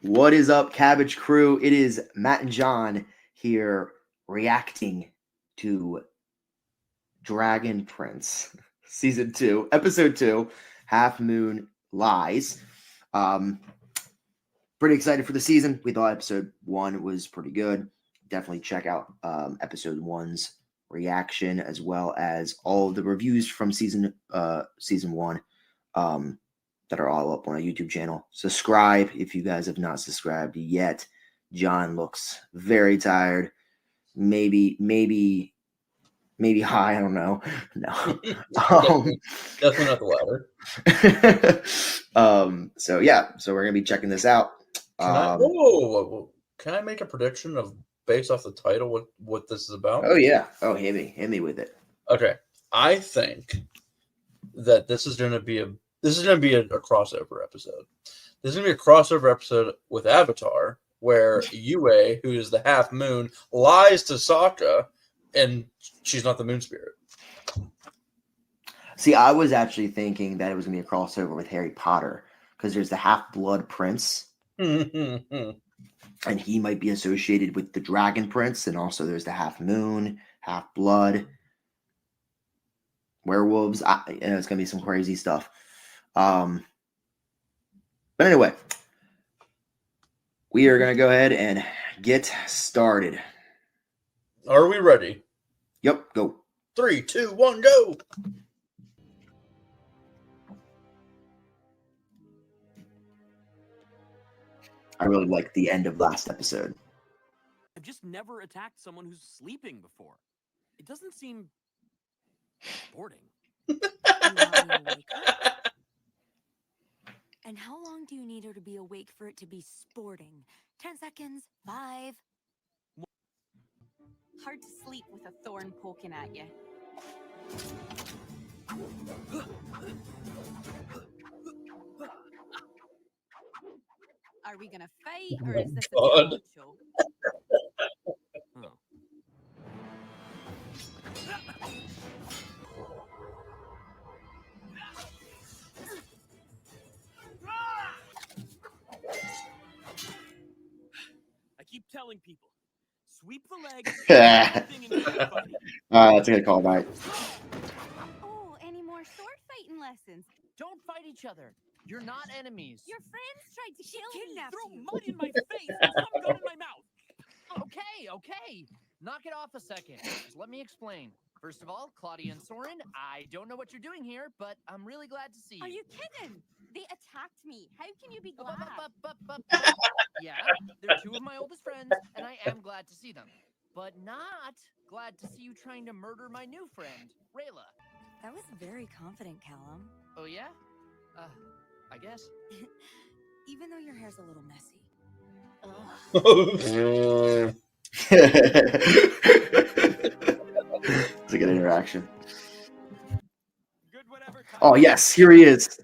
What is up, Cabbage Crew? It is Matt and John here reacting to Dragon Prince Season 2, Episode 2, Half Moon Lies. Pretty excited for the season. We thought Episode 1 was pretty good. Definitely check out Episode 1's reaction as well as all of the reviews from Season 1. That are all up on our YouTube channel. Subscribe if you guys have not subscribed yet. John looks very tired. Maybe high. I don't know. No. Definitely not the latter. So we're gonna be checking this out. Can I make a prediction of based off the title what this is about? Oh yeah. Oh, hit me with it. Okay, I think that this is gonna be a crossover episode. This is going to be a crossover episode with Avatar, where Yue, who is the half moon, lies to Sokka, and she's not the moon spirit. See, I was actually thinking that it was going to be a crossover with Harry Potter, because there's the half-blood prince, and he might be associated with the Dragon Prince, and also there's the half moon, half-blood, werewolves. It's going to be some crazy stuff. But anyway, we are going to go ahead and get started. Are we ready? Yep, go. 3, 2, 1, go! I really like the end of last episode. I've just never attacked someone who's sleeping before. It doesn't seem sporting. And how long do you need her to be awake for it to be sporting? 10 seconds? 5? Hard to sleep with a thorn poking at you. Are we gonna fight, or is this a talent show? I keep telling people, sweep the leg. That's a good call, mate. Oh, any more sword fighting lessons? Don't fight each other. You're not enemies. Your friends tried to kill me. Throw mud in my face and some gun in my mouth. Okay. Knock it off a second. Just let me explain. First of all, Claudia and Soren, I don't know what you're doing here, but I'm really glad to see you. Are you kidding? They attacked me. How can you be glad? Yeah, they're two of my oldest friends, and I am glad to see them. But not glad to see you trying to murder my new friend, Rayla. That was very confident, Callum. Oh, yeah? I guess. Even though your hair's a little messy. It's a good interaction. Oh, yes, here he is.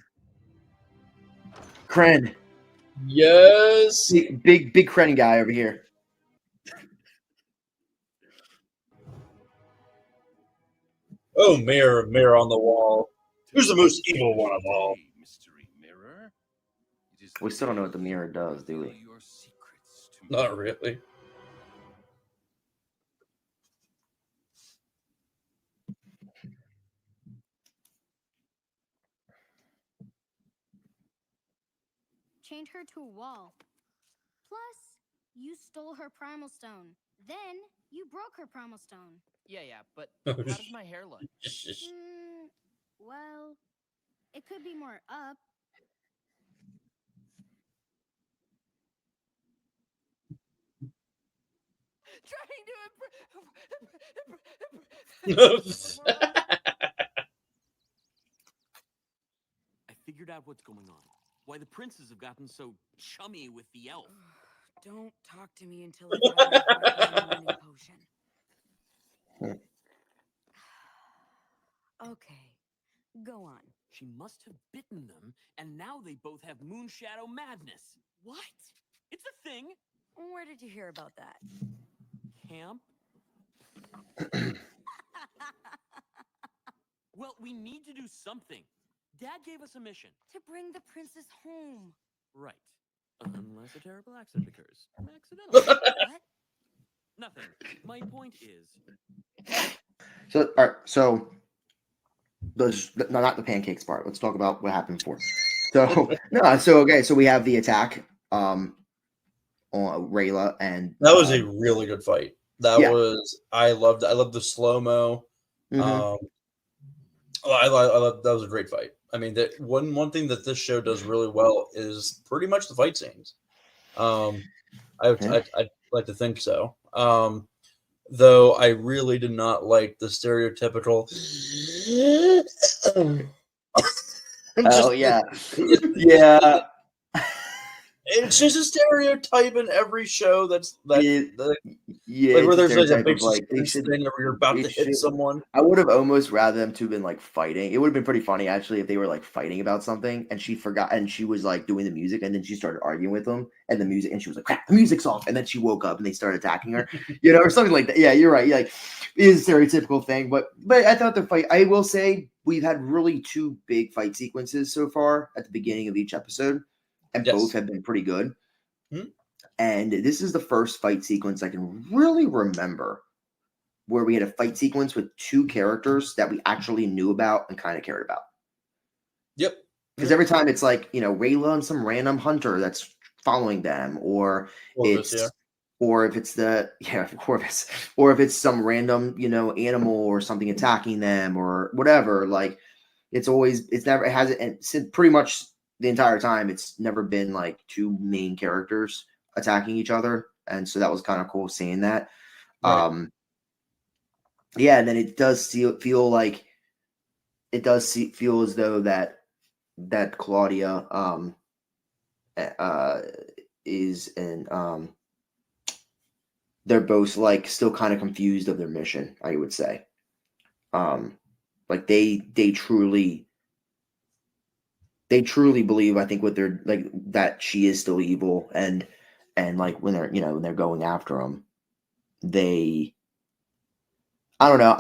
Kren. Yes. Big Kren guy over here. Oh, mirror on the wall. Who's the most evil one of all? Mystery mirror. We still don't know what the mirror does, do we? Not really. Chained her to a wall. Plus, you stole her primal stone. Then, you broke her primal stone. Yeah, but how does my hair look? Well, it could be more up. I figured out what's going on. Why the princes have gotten so chummy with the elf. Don't talk to me until I get a potion. Okay, go on. She must have bitten them, and now they both have moon shadow madness. What? It's a thing. Where did you hear about that? Camp. Well, we need to do something. Dad gave us a mission. To bring the princess home. Right. Unless a terrible accident occurs. Accidental. What? Nothing. My point is, So, all right. So, those no, not the pancakes part. Let's talk about what happened before. So, no. So, okay. So we have the attack. On Rayla and That was a really good fight. That Yeah. was I loved the slow mo. mhm. I love that was a great fight. I mean, that one thing that this show does really well is pretty much the fight scenes. I Yeah. I'd like to think so. Though I really did not like the stereotypical. Oh yeah, yeah. It's just a stereotype in every show It- that yeah, like where it's a there's like a stereotype big of like they suspense should. thing where you're about They to hit should. someone. I would have almost rather them to have been like fighting. It would have been pretty funny actually if they were like fighting about something and she forgot and she was like doing the music and then she started arguing with them and the music and she was like, crap, the music's off, and then she woke up and they started attacking her, or something like that. Yeah, you're right. Like it is a stereotypical thing, but I thought the fight. I will say we've had really two big fight sequences so far at the beginning of each episode, and Yes. both have been pretty good. Hmm. And this is the first fight sequence I can really remember where we had a fight sequence with two characters that we actually knew about and kind of cared about. Yep. Because every time it's like, Rayla and some random hunter that's following them, or Corvus, it's yeah. or if it's Corvus, or if it's some random, animal or something attacking them or whatever. Like it hasn't, and since pretty much the entire time, it's never been like two main characters attacking each other. And so that was kind of cool seeing that. Right. Yeah, and then it does feel like feel as though that Claudia is and they're both like still kind of confused of their mission, I would say. Like they truly believe, I think, what they're like, that she is still evil, and like when they're going after them, I don't know.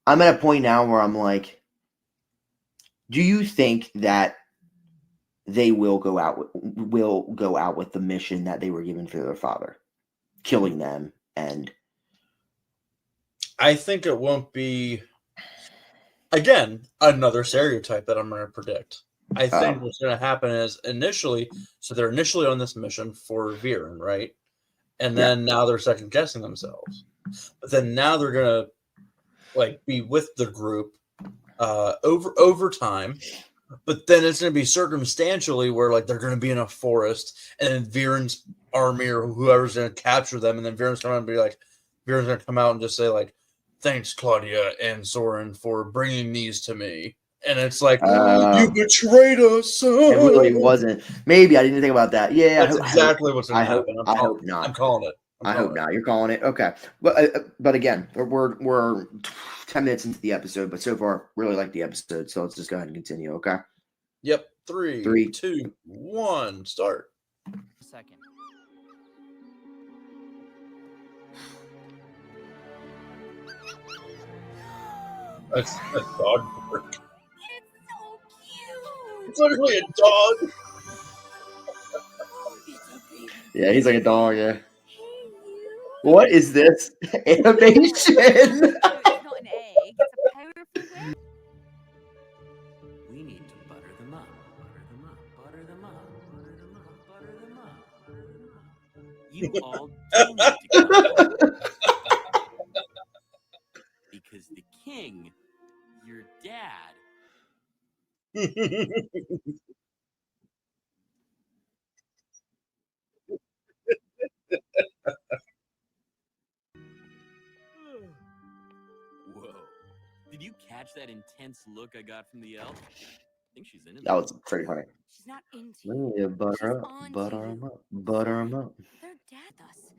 I'm at a point now where I'm like, do you think that they will go out with the mission that they were given for their father, killing them? And I think it won't be, again, another stereotype that I'm going to predict. I think what's going to happen is they're initially on this mission for Viren, right? And then now they're second guessing themselves. But then now they're going to like be with the group over time. But then it's going to be circumstantially where like they're going to be in a forest and then Viren's army or whoever's going to capture them, and then Viren's going to come out and just say like, "Thanks, Claudia and Soren, for bringing these to me." And it's like, you betrayed us. It really wasn't. Maybe I didn't think about that. Yeah, That's exactly what's going to happen. I hope not. I'm calling it. I hope not. You're calling it. Okay. But again, we're 10 minutes into the episode, but so far really like the episode. So let's just go ahead and continue. Okay. Yep. 3, 2, 1, start. Second. That's dog work. It's so cute. It's literally a dog. Oh, it's a baby. Yeah, he's like a dog. Yeah. Hey, you. What is this animation? It's not an egg. It's a powerful web. we need to butter them up. Butter them up. Butter them up. Butter them up. Butter them up. Butter them up. You all do need to come. Because the king, your dad, whoa. Did you catch that intense look I got from the elf? I think she's into That was pretty funny. She's not into you. Yeah, butter She's up, on butter to 'em you. up, butter 'em up. They're dad us.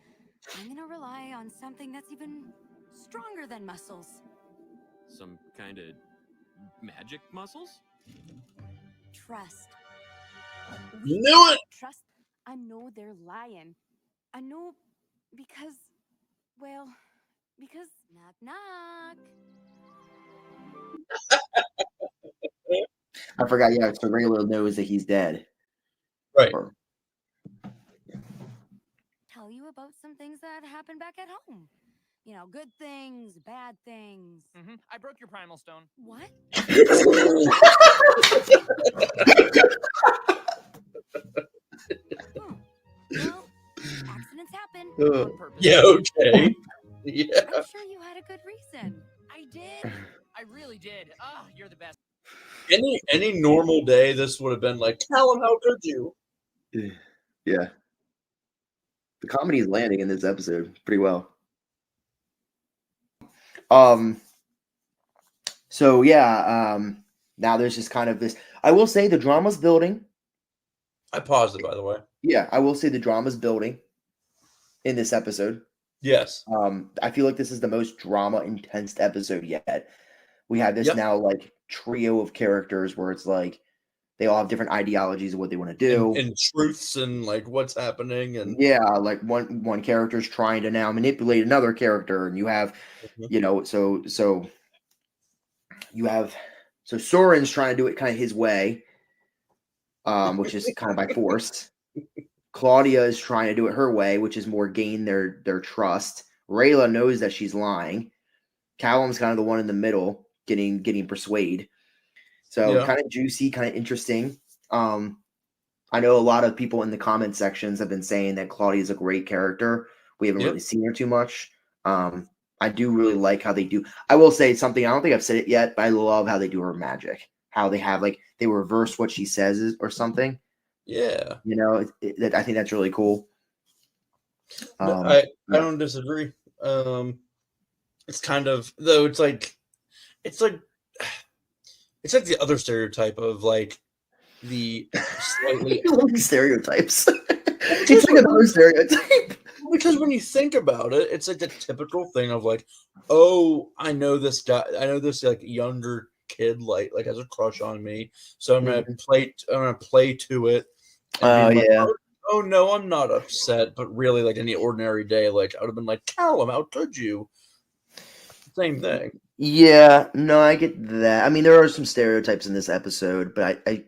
I'm gonna rely on something that's even stronger than muscles. some kind of magic muscles? Trust. Knew it. Trust. I know they're lying. I know because, because knock knock. I forgot. Yeah, so Raylo knows that he's dead. Right. Or- you about some things that happened back at home. You know, good things, bad things. I broke your primal stone. What? Well, accidents happen. On purpose. Yeah, okay. Yeah. I'm sure you had a good reason. I did. I really did. Ah, you're the best. Any normal day, this would have been like, Callum, how could you? Yeah. The comedy is landing in this episode pretty well. So yeah, now there's just kind of this. I will say the drama's building. I paused it, by the way. Yeah, I will say the drama's building in this episode. Yes. I feel like this is the most drama intense episode yet. We have this Yep. now like trio of characters where it's like they all have different ideologies of what they want to do. And truths and like what's happening and Yeah, like one character's trying to now manipulate another character, and you have, you know, so you have Soren's trying to do it kind of his way, which is kind of by force. Claudia is trying to do it her way, which is more gain their trust. Rayla knows that she's lying. Callum's kind of the one in the middle, getting persuaded. So Yeah. kind of juicy, kind of interesting. I know a lot of people in the comment sections have been saying that Claudia is a great character. We haven't Yep. really seen her too much. I do really like how they do. I will say something. I don't think I've said it yet, but I love how they do her magic. How they have like they reverse what she says or something. yeah. You know, I think that's really cool. No, Um, I yeah. don't disagree. It's kind of though it's like the other stereotype of like the slightly Stereotypes. It's like another stereotype. because when you think about it, it's like the typical thing of like, oh, I know this guy, I know this like younger kid like has a crush on me, so I'm gonna play to it. Oh being like, yeah. oh no, I'm not upset, but really like any ordinary day, like I would have been like, Callum, how could you? Same thing. Yeah, no, I get that. I mean, there are some stereotypes in this episode, but I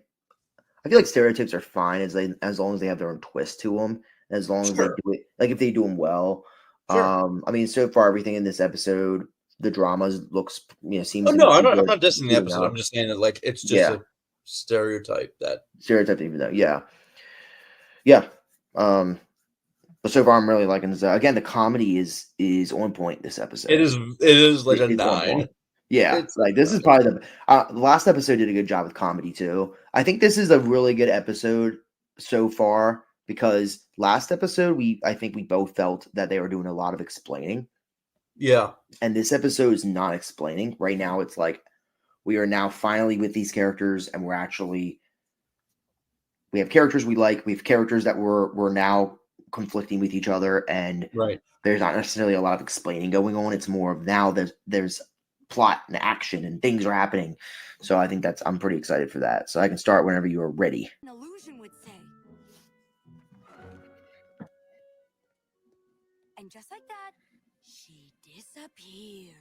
feel like stereotypes are fine as long as they have their own twist to them, as long as they Sure. do it like if they do them well. Sure. I mean, so far everything in this episode, the dramas looks seems Oh to no, be I'm good, not dissing the good episode. enough. I'm just saying that like it's just Yeah. a stereotype that Stereotypes even though, yeah. But so far I'm really liking this. Again, the comedy is on point this episode. it is like a It's on 9. point. Yeah, It's like this is probably the last episode did a good job with comedy too. I think this is a really good episode so far because last episode I think we both felt that they were doing a lot of explaining, Yeah. and this episode is not explaining. Right now, it's like we are now finally with these characters, and we have characters we like. We have characters that we're now conflicting with each other, and Right. there's not necessarily a lot of explaining going on. It's more of now there's plot and action and things are happening. So I think I'm pretty excited for that. So I can start whenever you are ready. An illusion would say. And just like that, she disappears.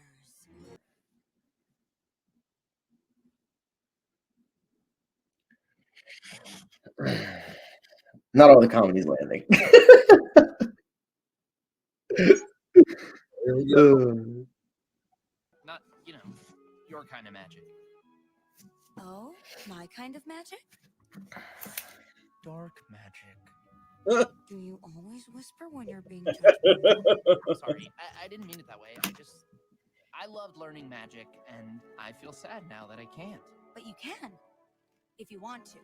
Not all the comedy's landing. There we go. Not, your kind of magic. Oh, my kind of magic? Dark magic. Do you always whisper when you're being judgmental? I'm sorry. I didn't mean it that way. I loved learning magic, and I feel sad now that I can't. But you can, if you want to.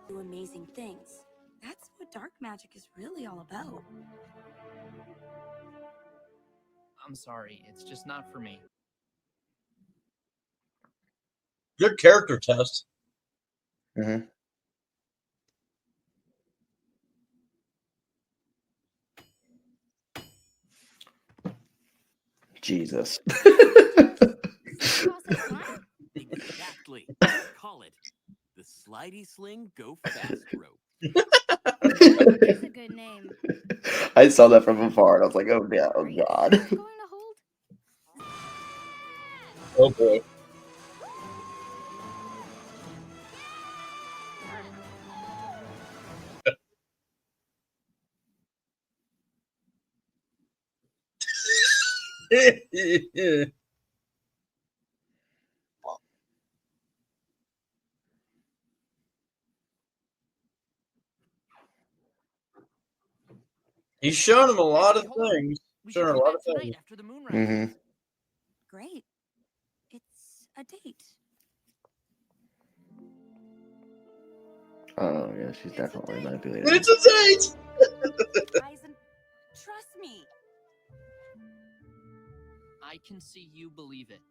Do amazing things. That's what dark magic is really all about. I'm sorry. It's just not for me. Good character test. Mm-hmm. Jesus. Exactly. Call it the Slidey Sling Go Fast Rope. That's a good name. I saw that from afar and I was like, oh yeah, oh god. Going to hold? Oh boy. He's shown him a lot of Hey, hold on. things. We Shown should her a do lot that of tonight things. after the moon rises. Mm-hmm. Great. It's a date. Oh yeah, she's It's a definitely date. manipulated. It's a date. Eisen, trust me. I can see you believe it.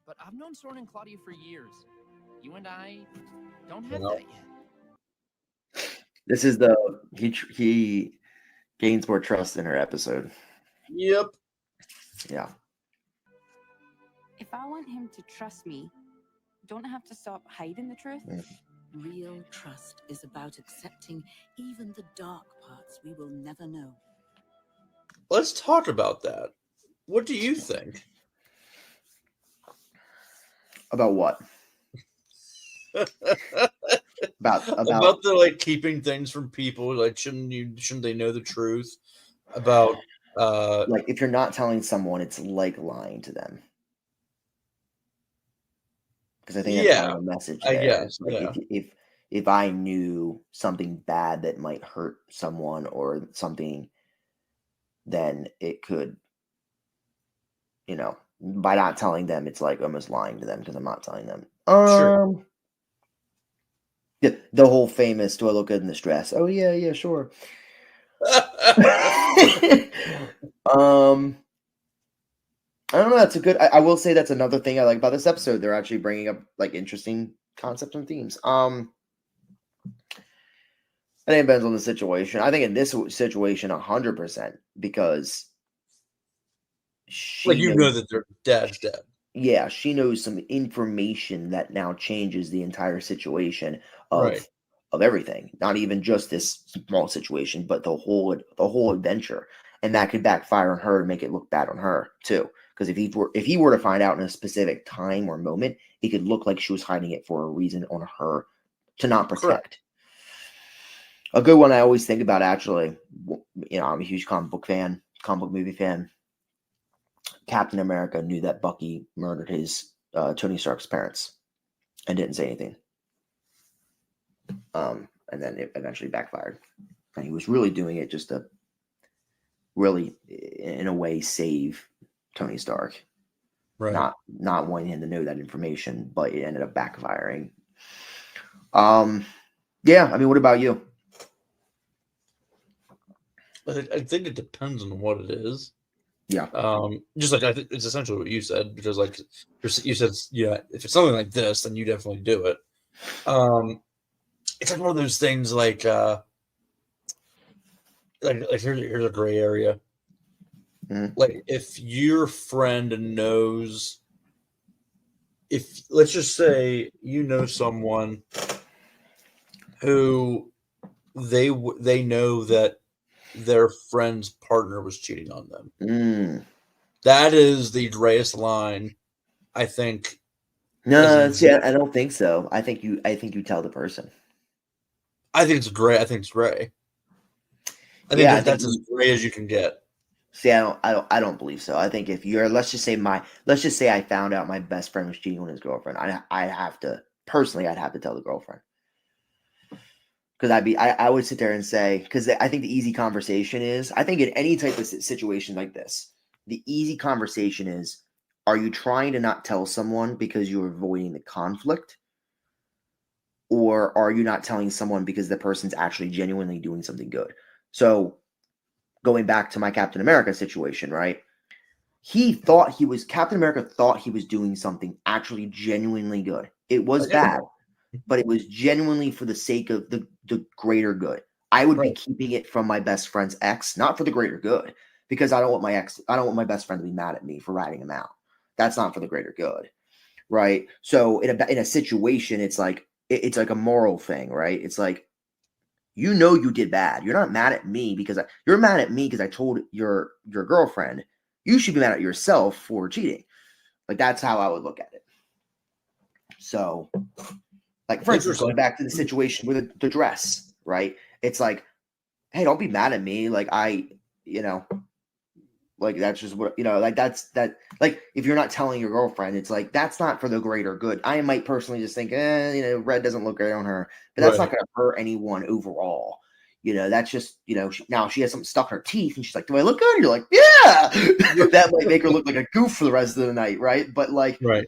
But I've known Soren and Claudia for years. You and I don't have No. that yet. This is he gains more trust in her episode. Yep. Yeah. If I want him to trust me, don't I have to stop hiding the truth? Real trust is about accepting even the dark parts we will never know. Let's talk about that. What do you think? About what? About About the like keeping things from people. Like, shouldn't they know the truth about? Like if you're not telling someone, it's like lying to them. Because I think that's kind of the message I there. guess, Like yeah. if I knew something bad that might hurt someone or something, then it could, by not telling them, it's like almost lying to them because I'm not telling them. Sure. The whole famous, do I look good in this dress? Oh yeah, sure. I don't know. That's a good. I will say that's another thing I like about this episode. They're actually bringing up like interesting concepts and themes. I think it depends on the situation. I think in this situation, 100%, because she like knows, that their dad's dead. Yeah, she knows some information that now changes the entire situation of everything. Not even just this small situation, but the whole adventure, and that could backfire on her and make it look bad on her too. Because if he were to find out in a specific time or moment, it could look like she was hiding it for a reason on her to not protect. Correct. A good one I always think about, actually, I'm a huge comic book movie fan. Captain America knew that Bucky murdered his Tony Stark's parents and didn't say anything. And then it eventually backfired. And he was really doing it just to really, in a way, save Tony Stark. Right. Not wanting him to know that information, but it ended up backfiring. Yeah, I mean, what about you? I think it depends on what it is. Yeah. Just like I think it's essentially what you said, because like you said, yeah, if it's something like this, then you definitely do it. It's like one of those things like here's a gray area. Mm-hmm. Like if your friend knows, if let's just say you know someone who they know that their friend's partner was cheating on them. That is the grayest line, I think. No, I don't think so. I think you tell the person. I think it's gray. I think it's gray. I think that's as gray as you can get. See, I don't believe so. I think if you're, let's just say I found out my best friend was cheating on his girlfriend, I'd have to tell the girlfriend. Because I would sit there and say, because I think the easy conversation is, I think in any type of situation like this, the easy conversation is, are you trying to not tell someone because you're avoiding the conflict? Or are you not telling someone because the person's actually genuinely doing something good? So going back to my Captain America situation, right? Captain America thought he was doing something actually genuinely good. It was bad, but it was genuinely for the sake of the greater good. I would be keeping it from my best friend's ex, not for the greater good, because I don't want my best friend to be mad at me for ratting him out. That's not for the greater good, right? So in a situation, it's like a moral thing, right? It's like, you did bad. You're not mad at me because you're mad at me because I told your girlfriend. You should be mad at yourself for cheating. Like, that's how I would look at it. So, like, for instance, going back to the situation with the dress, right? It's like, hey, don't be mad at me. Like, Like that's just what like that's that. Like if you're not telling your girlfriend, it's like that's not for the greater good. I might personally just think, red doesn't look great on her, but that's not Right. going to hurt anyone overall. That's just now she has something stuck in her teeth, and she's like, "Do I look good?" And you're like, "Yeah." That might make her look like a goof for the rest of the night, right? But like, Right.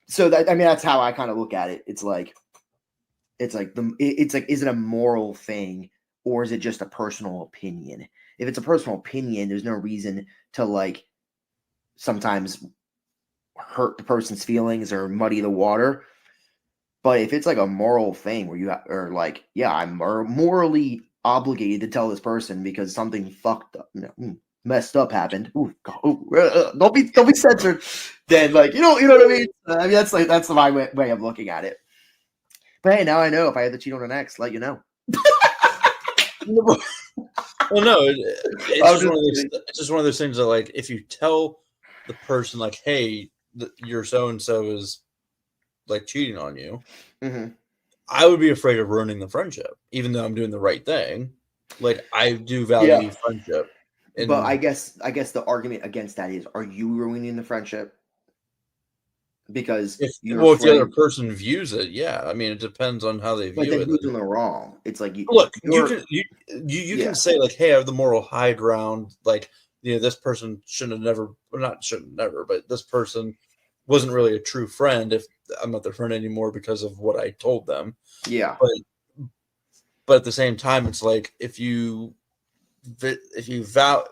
so that's how I kind of look at it. It's like, is it a moral thing or is it just a personal opinion? If it's a personal opinion, there's no reason to like sometimes hurt the person's feelings or muddy the water. But if it's like a moral thing where you are like, yeah, I'm morally obligated to tell this person because something fucked up, messed up happened. Ooh, don't be censored. Then like you know what I mean. I mean that's my way of looking at it. But hey, now I know if I had to cheat on an ex, let you know. Well, no, it's just one of those things that, like, if you tell the person, like, hey, your so and so is like cheating on you, I would be afraid of ruining the friendship, even though I'm doing the right thing. Like, I do value friendship. But I guess the argument against that is, are you ruining the friendship? Because if the other person views it, yeah. I mean, it depends on how they view it. Who's in the wrong? It's like you can say like, hey, I have the moral high ground. Like, this person but this person wasn't really a true friend if I'm not their friend anymore because of what I told them. Yeah. But at the same time, it's like if you vow,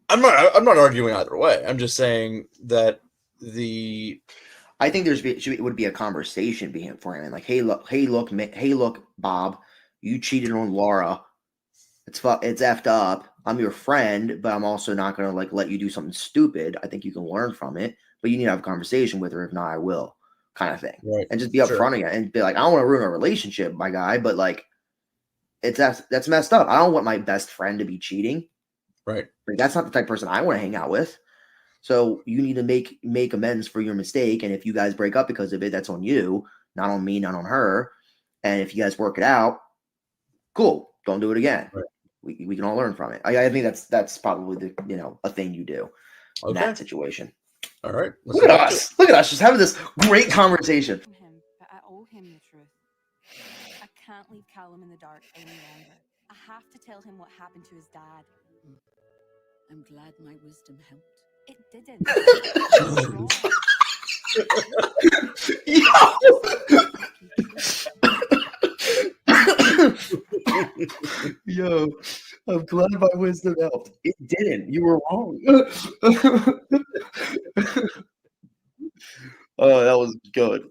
I'm not arguing either way. I'm just saying that I think it would be a conversation for him, like, hey look, Bob, you cheated on Laura. It's effed up. I'm your friend, but I'm also not gonna like let you do something stupid. I think you can learn from it, but you need to have a conversation with her. If not, I will, kind of thing, right. And just be upfront again and be like, I don't want to ruin a relationship, my guy, but like, that's messed up. I don't want my best friend to be cheating. Right. Like, that's not the type of person I want to hang out with. So you need to make amends for your mistake. And if you guys break up because of it, that's on you, not on me, not on her. And if you guys work it out, cool. Don't do it again. Right. We can all learn from it. I think that's probably a thing you do in that situation. All right. Look at us. Look at us just having this great conversation. But I owe him the truth. I can't leave Callum in the dark any longer. I have to tell him what happened to his dad. I'm glad my wisdom helped. It didn't. Yo, I'm glad my wisdom helped. It didn't. You were wrong. Oh, that was good.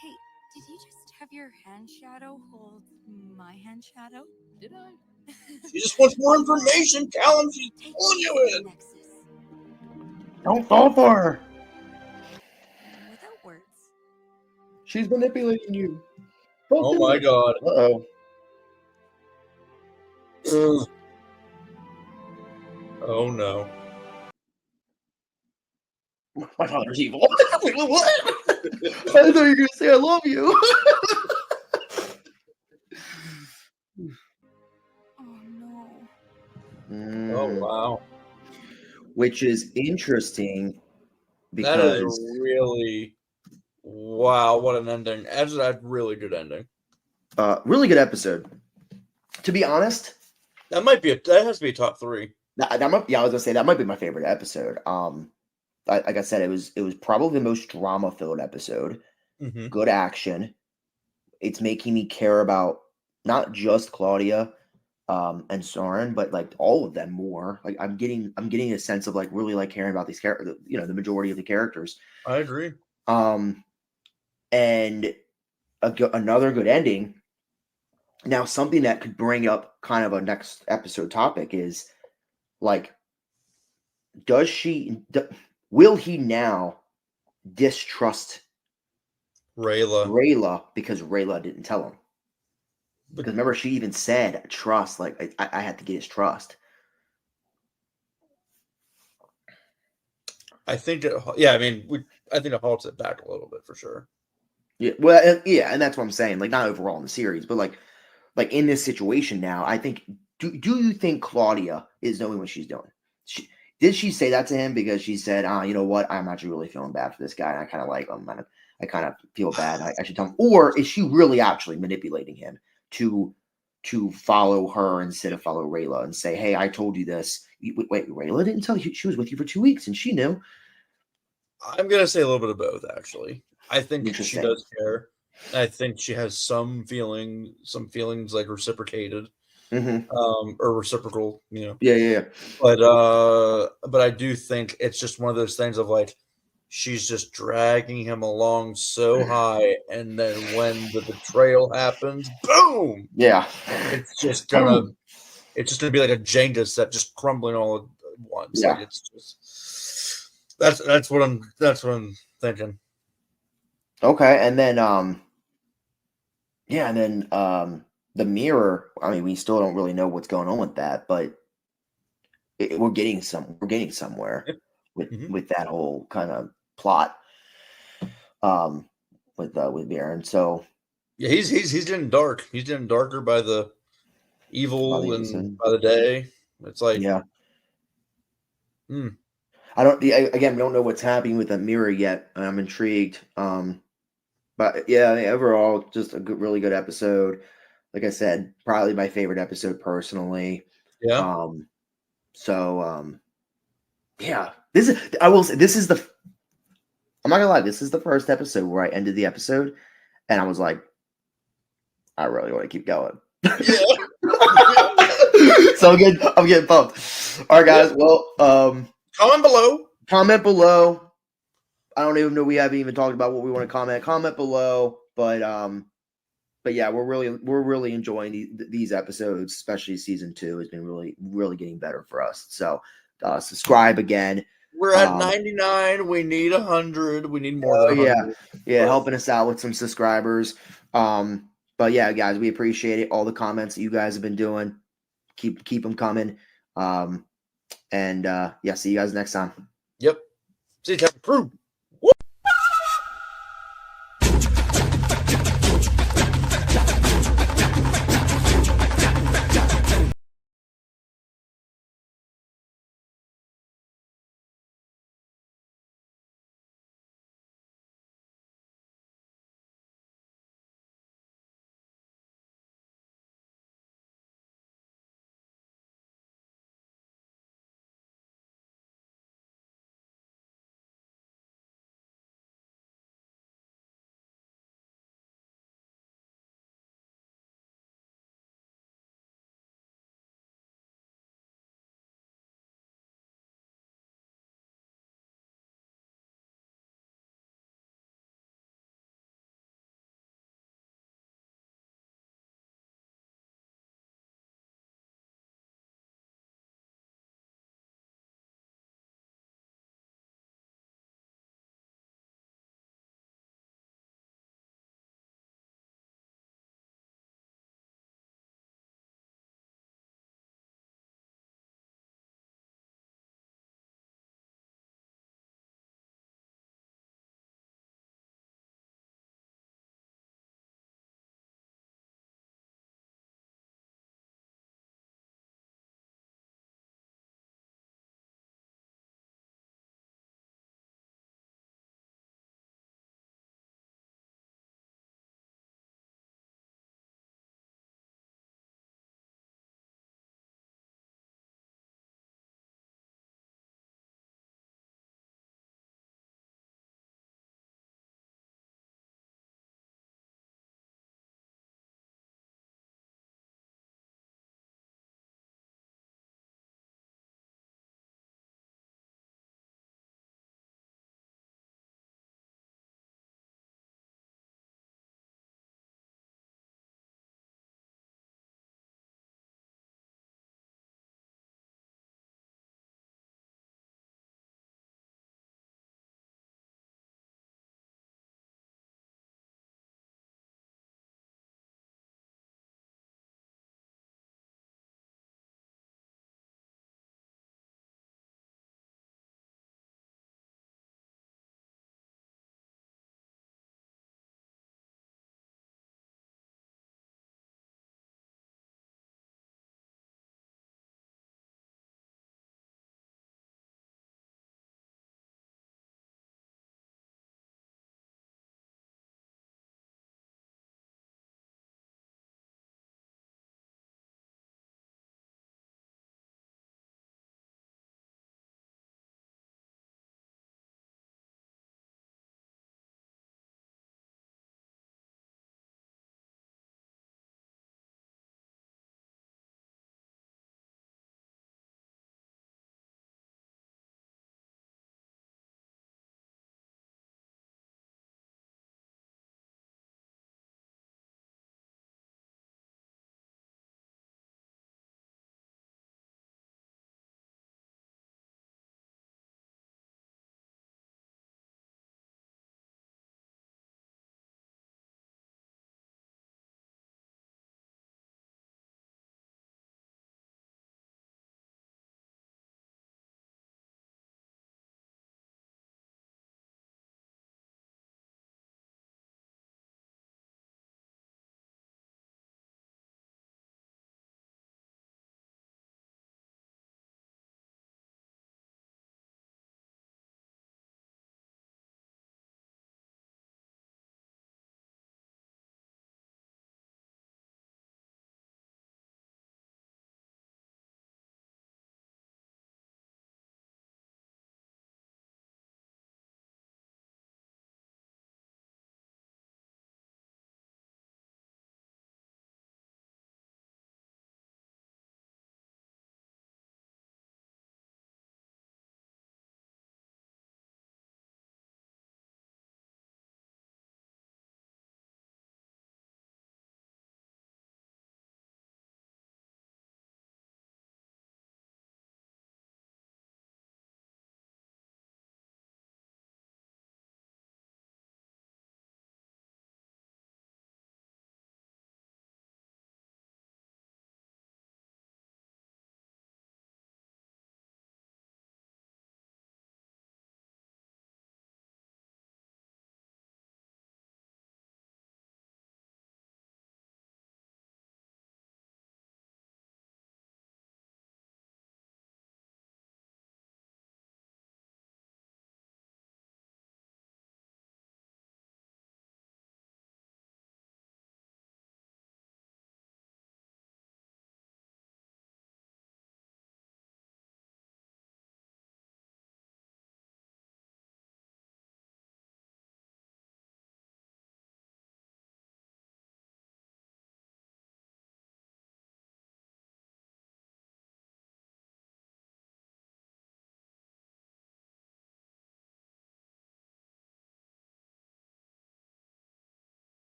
Hey, did you just have your hand shadow hold my hand shadow? Did I? She just wants more information, Callum. She's pulling you in. Don't fall for her. Without words. She's manipulating you. Oh my God. Uh-oh. Oh no. My father's evil. What? I thought you were going to say I love you. Oh no. Oh wow. Which is interesting because that is really wow, what an ending. That's a really good ending. Really good episode. To be honest, that has to be a top 3. I was gonna say that might be my favorite episode. Like I said, it was probably the most drama filled episode. Mm-hmm. Good action. It's making me care about not just Claudia and Soren, but like all of them more. Like I'm getting a sense of like really like caring about these characters, the majority of the characters. I agree. And another good ending. Now, something that could bring up kind of a next episode topic is like, will he now distrust Rayla because Rayla didn't tell him? Because remember, she even said trust. Like I had to get his trust. I think I think it halts it back a little bit for sure. Yeah, well, yeah, and that's what I'm saying. Like not overall in the series, but like in this situation now, I think do you think Claudia is knowing what she's doing? Did she say that to him because she said, you know what, I'm actually really feeling bad for this guy, and I kind of like him, and I kind of feel bad, I should tell him? Or is she really actually manipulating him to follow her instead of follow Rayla and say, hey, I told you this. Wait, Rayla didn't tell you? She was with you for 2 weeks, and she knew. I'm going to say a little bit of both, actually. I think she Interesting. does care. I think she has some feelings like reciprocated, or reciprocal, you know. Yeah. But I do think it's just one of those things of like, she's just dragging him along so high, and then when the betrayal happens, boom! Yeah. It's just gonna be like a Jenga set, just crumbling all at once. Yeah. Like it's just that's what I'm thinking. Okay, and then the mirror. I mean, we still don't really know what's going on with that, but we're getting somewhere with that whole kind of plot with Baron. So yeah, he's getting dark. He's getting darker by the evil and by the day. It's like, yeah. I don't know what's happening with the mirror yet. I'm intrigued. But yeah, overall, just a really good episode. Like I said, probably my favorite episode personally. Yeah. Yeah. I will say, this is the. I'm not gonna lie. This is the first episode where I ended the episode, and I was like, I really want to keep going. Yeah. So I'm getting pumped. All right, guys. Well, comment below. I don't even know, we haven't even talked about what we want to comment. Comment below, but yeah, we're really enjoying these episodes, especially season 2 has been really getting better for us. So subscribe again. We're at 99. We need 100. We need more than 100. Yeah, helping us out with some subscribers. But yeah, guys, we appreciate it. All the comments that you guys have been doing, keep them coming. And yeah, see you guys next time. Yep. See you, Captain Crew.